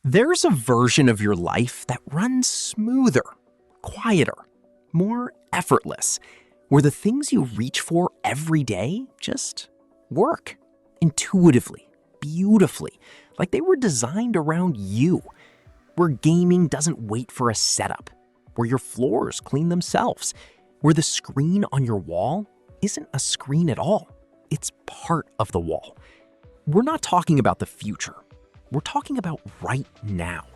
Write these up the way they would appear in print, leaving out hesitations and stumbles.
There's a version of your life that runs smoother, quieter, more effortless, where the things you reach for every day just work intuitively, beautifully, like they were designed around you, where gaming doesn't wait for a setup, where your floors clean themselves, where the screen on your wall isn't a screen at all, it's part of the wall. We're not talking about the future. We're talking about right now.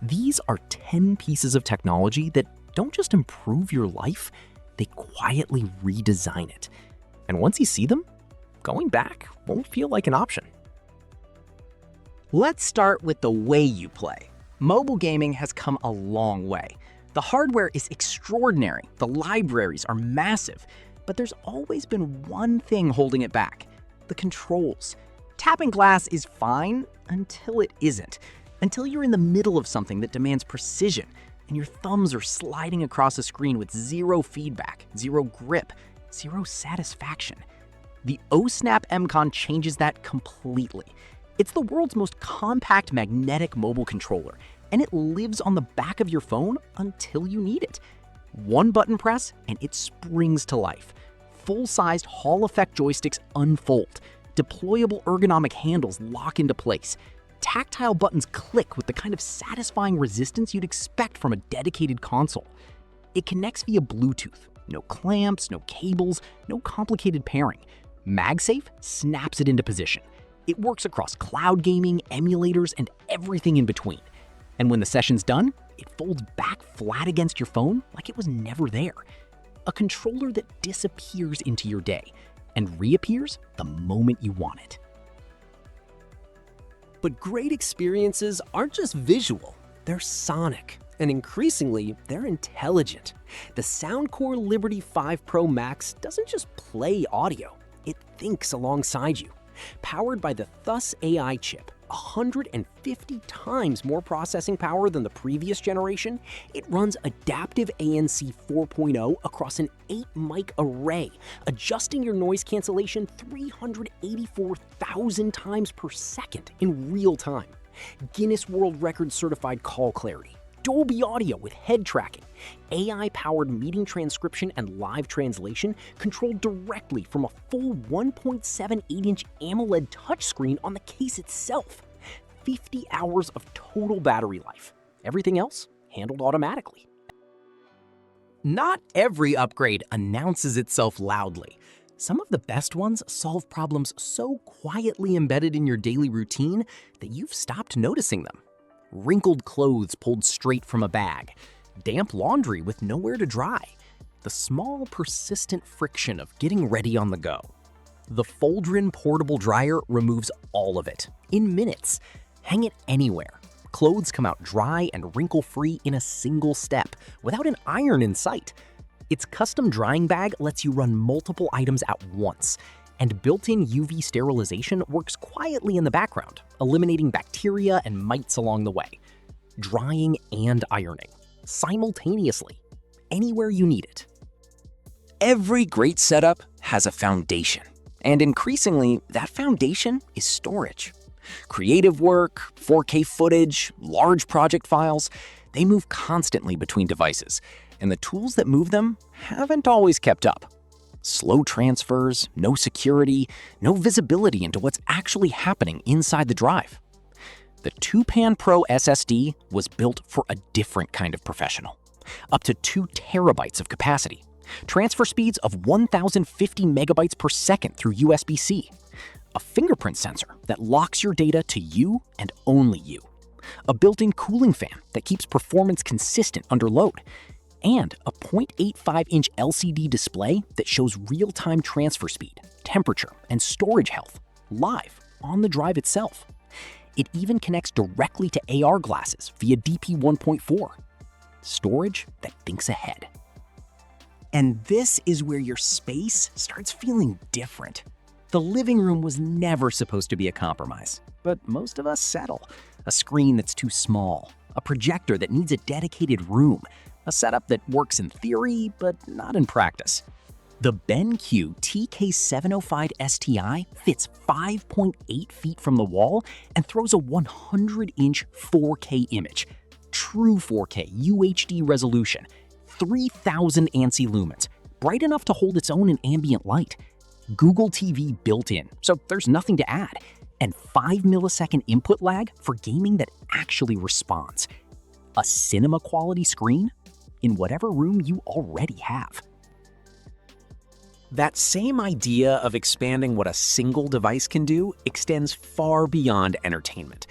These are 10 pieces of technology that don't just improve your life, they quietly redesign it. And once you see them, going back won't feel like an option. Let's start with the way you play. Mobile gaming has come a long way. The hardware is extraordinary, the libraries are massive, but there's always been one thing holding it back: the controls. Tapping glass is fine until it isn't. Until you're in the middle of something that demands precision and your thumbs are sliding across a screen with zero feedback, zero grip, zero satisfaction. The Ohsnap MCON changes that completely. It's the world's most compact magnetic mobile controller, and it lives on the back of your phone until you need it. One button press and it springs to life. Full-sized Hall effect joysticks unfold. Deployable ergonomic handles lock into place. Tactile buttons click with the kind of satisfying resistance you'd expect from a dedicated console. It connects via Bluetooth. No clamps, no cables, no complicated pairing. MagSafe snaps it into position. It works across cloud gaming, emulators, and everything in between. And when the session's done, it folds back flat against your phone like it was never there. A controller that disappears into your day and reappears the moment you want it. But great experiences aren't just visual, they're sonic, and increasingly, they're intelligent. The Soundcore Liberty 5 Pro Max doesn't just play audio, it thinks alongside you. Powered by the Thus AI chip, 150 times more processing power than the previous generation, it runs adaptive ANC 4.0 across an 8-mic array, adjusting your noise cancellation 384,000 times per second in real time. Guinness World Record certified call clarity, Dolby Audio with head tracking, AI-powered meeting transcription and live translation controlled directly from a full 1.78-inch AMOLED touchscreen on the case itself. 50 hours of total battery life. Everything else handled automatically. Not every upgrade announces itself loudly. Some of the best ones solve problems so quietly embedded in your daily routine that you've stopped noticing them. Wrinkled clothes pulled straight from a bag, damp laundry with nowhere to dry, the small, persistent friction of getting ready on the go. The Foldryn portable dryer removes all of it in minutes. Hang it anywhere. Clothes come out dry and wrinkle-free in a single step, without an iron in sight. Its custom drying bag lets you run multiple items at once, and built-in UV sterilization works quietly in the background, eliminating bacteria and mites along the way. Drying and ironing, simultaneously, anywhere you need it. Every great setup has a foundation, and increasingly, that foundation is storage. Creative work, 4K footage, large project files, they move constantly between devices, and the tools that move them haven't always kept up. Slow transfers, no security, no visibility into what's actually happening inside the drive. The Twopan Pro SSD was built for a different kind of professional. Up to 2 terabytes of capacity. Transfer speeds of 1,050 megabytes per second through USB-C. A fingerprint sensor that locks your data to you and only you. A built-in cooling fan that keeps performance consistent under load. And a 0.85-inch LCD display that shows real-time transfer speed, temperature, and storage health live on the drive itself. It even connects directly to AR glasses via DP 1.4. Storage that thinks ahead. And this is where your space starts feeling different. The living room was never supposed to be a compromise, but most of us settle. A screen that's too small, a projector that needs a dedicated room, a setup that works in theory, but not in practice. The BenQ TK705STi fits 5.8 feet from the wall and throws a 100-inch 4K image. True 4K UHD resolution, 3000 ANSI lumens, bright enough to hold its own in ambient light. Google TV built in, so there's nothing to add. And 5 millisecond input lag for gaming that actually responds. A cinema quality screen in whatever room you already have. That same idea of expanding what a single device can do extends far beyond entertainment.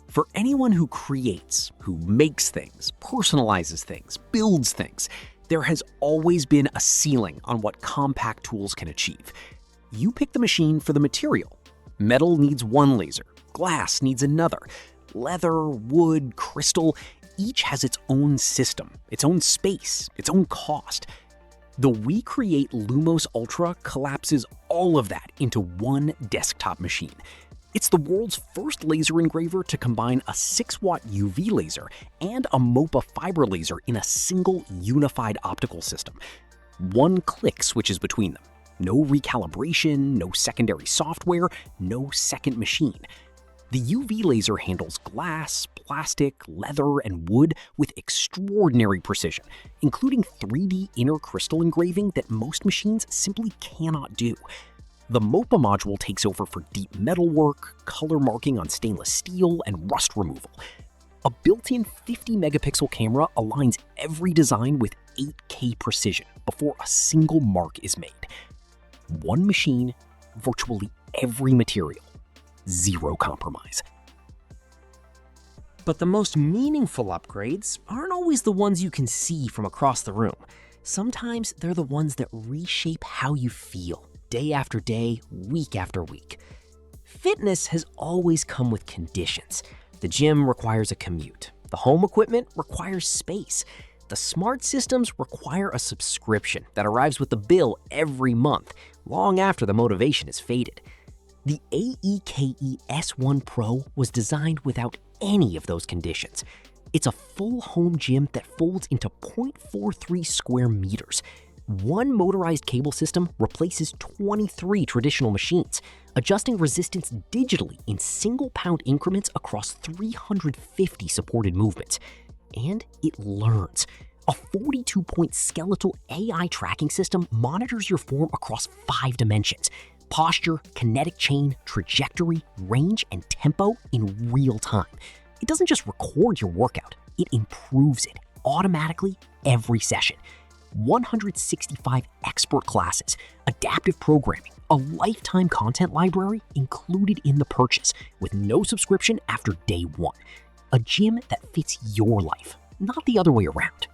For anyone who creates, who makes things, personalizes things, builds things, there has always been a ceiling on what compact tools can achieve. You pick the machine for the material. Metal needs one laser, glass needs another. Leather, wood, crystal, each has its own system, its own space, its own cost. The WeCreat Lumos Ultra collapses all of that into one desktop machine. It's the world's first laser engraver to combine a 6-watt UV laser and a MOPA fiber laser in a single unified optical system. One click switches between them. No recalibration, no secondary software, no second machine. The UV laser handles glass, plastic, leather, and wood with extraordinary precision, including 3D inner crystal engraving that most machines simply cannot do. The MOPA module takes over for deep metal work, color marking on stainless steel, and rust removal. A built-in 50-megapixel camera aligns every design with 8K precision before a single mark is made. One machine, virtually every material. Zero compromise. But the most meaningful upgrades aren't always the ones you can see from across the room. Sometimes they're the ones that reshape how you feel, day after day, week after week. Fitness has always come with conditions. The gym requires a commute. The home equipment requires space. The smart systems require a subscription that arrives with the bill every month, long after the motivation has faded. The AEKE S1 Pro was designed without any of those conditions. It's a full home gym that folds into 0.43 square meters. One motorized cable system replaces 23 traditional machines, adjusting resistance digitally in single-pound increments across 350 supported movements. And it learns. A 42-point skeletal AI tracking system monitors your form across 5 dimensions: posture, kinetic chain, trajectory, range, and tempo in real time. It doesn't just record your workout, it improves it automatically every session. 165 expert classes, adaptive programming, a lifetime content library included in the purchase with no subscription after day 1. A gym that fits your life, not the other way around.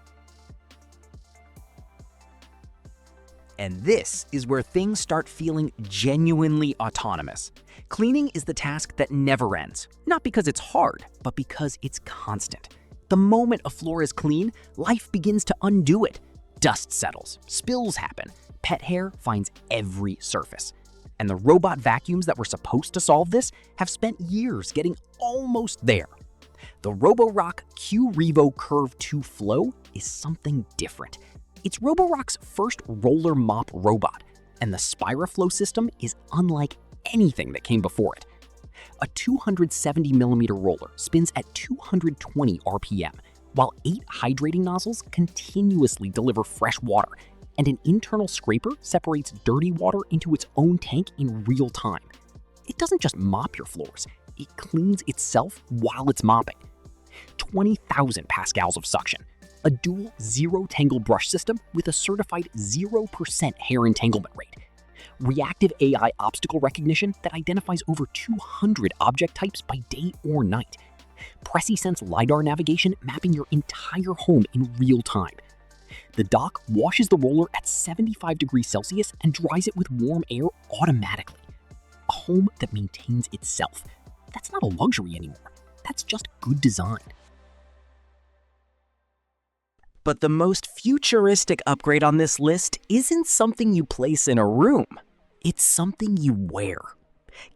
And this is where things start feeling genuinely autonomous. Cleaning is the task that never ends, not because it's hard, but because it's constant. The moment a floor is clean, life begins to undo it. Dust settles, spills happen, pet hair finds every surface. And the robot vacuums that were supposed to solve this have spent years getting almost there. The Roborock Qrevo Curv 2 Flow is something different. It's Roborock's first roller mop robot, and the SpiraFlow system is unlike anything that came before it. A 270mm roller spins at 220 RPM, while 8 hydrating nozzles continuously deliver fresh water, and an internal scraper separates dirty water into its own tank in real time. It doesn't just mop your floors, it cleans itself while it's mopping. 20,000 pascals of suction. A dual zero-tangle brush system with a certified 0% hair entanglement rate. Reactive AI obstacle recognition that identifies over 200 object types by day or night. PreciSense LiDAR navigation mapping your entire home in real time. The dock washes the roller at 75 degrees Celsius and dries it with warm air automatically. A home that maintains itself. That's not a luxury anymore. That's just good design. But the most futuristic upgrade on this list isn't something you place in a room. It's something you wear.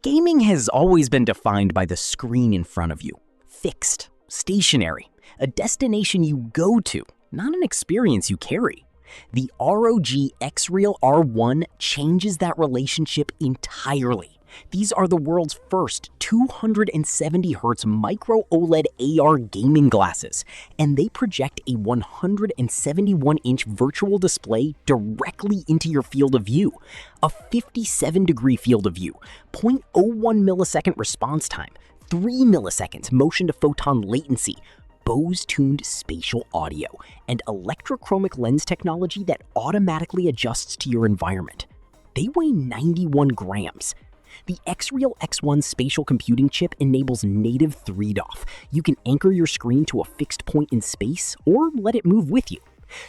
Gaming has always been defined by the screen in front of you. Fixed, stationary, a destination you go to, not an experience you carry. The ROG XREAL R1 changes that relationship entirely. These are the world's first 270Hz micro OLED AR gaming glasses, and they project a 171-inch virtual display directly into your field of view. A 57-degree field of view, 0.01 millisecond response time, 3 milliseconds motion to photon latency, Bose-tuned spatial audio, and electrochromic lens technology that automatically adjusts to your environment. They weigh 91 grams. The XREAL X1 spatial computing chip enables native 3DoF. You can anchor your screen to a fixed point in space or let it move with you.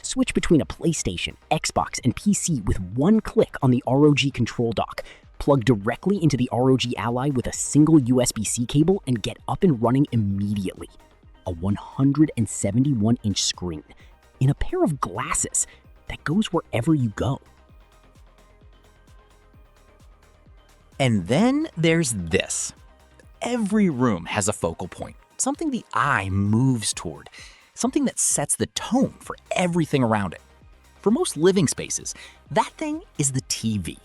Switch between a PlayStation, Xbox, and PC with one click on the ROG control dock. Plug directly into the ROG Ally with a single USB-C cable and get up and running immediately. A 171-inch screen in a pair of glasses that goes wherever you go. And then there's this. Every room has a focal point, something the eye moves toward, something that sets the tone for everything around it. For most living spaces, that thing is the TV.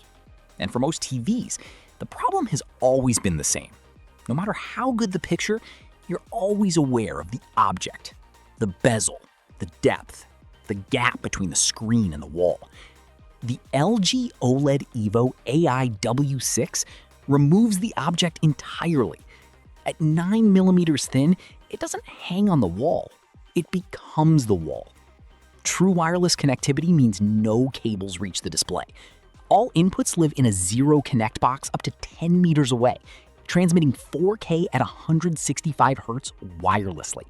And for most TVs, the problem has always been the same. No matter how good the picture, you're always aware of the object, the bezel, the depth, the gap between the screen and the wall. The LG OLED Evo AI W6 removes the object entirely. At 9mm thin, it doesn't hang on the wall. It becomes the wall. True wireless connectivity means no cables reach the display. All inputs live in a zero connect box up to 10 meters away, transmitting 4K at 165 Hz wirelessly.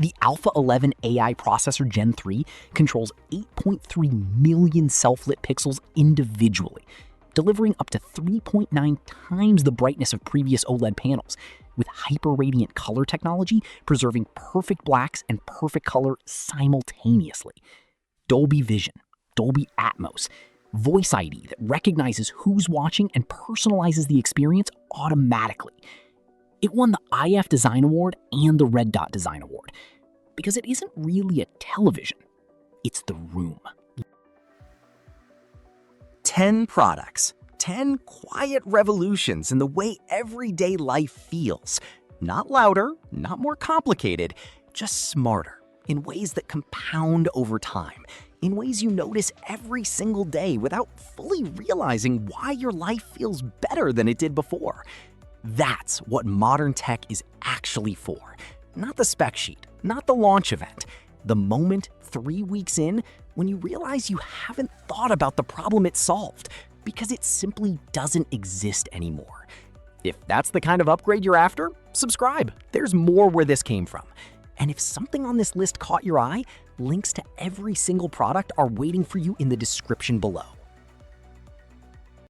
The Alpha 11 AI processor Gen 3 controls 8.3 million self-lit pixels individually, delivering up to 3.9 times the brightness of previous OLED panels, with hyper-radiant color technology preserving perfect blacks and perfect color simultaneously. Dolby Vision, Dolby Atmos, Voice ID that recognizes who's watching and personalizes the experience automatically. It won the IF Design Award and the Red Dot Design Award, because it isn't really a television, it's the room. 10 products, 10 quiet revolutions in the way everyday life feels. Not louder, not more complicated, just smarter, in ways that compound over time, in ways you notice every single day without fully realizing why your life feels better than it did before. That's what modern tech is actually for. Not the spec sheet, not the launch event. The moment 3 weeks in when you realize you haven't thought about the problem it solved because it simply doesn't exist anymore. If that's the kind of upgrade you're after, subscribe. There's more where this came from. And if something on this list caught your eye, links to every single product are waiting for you in the description below.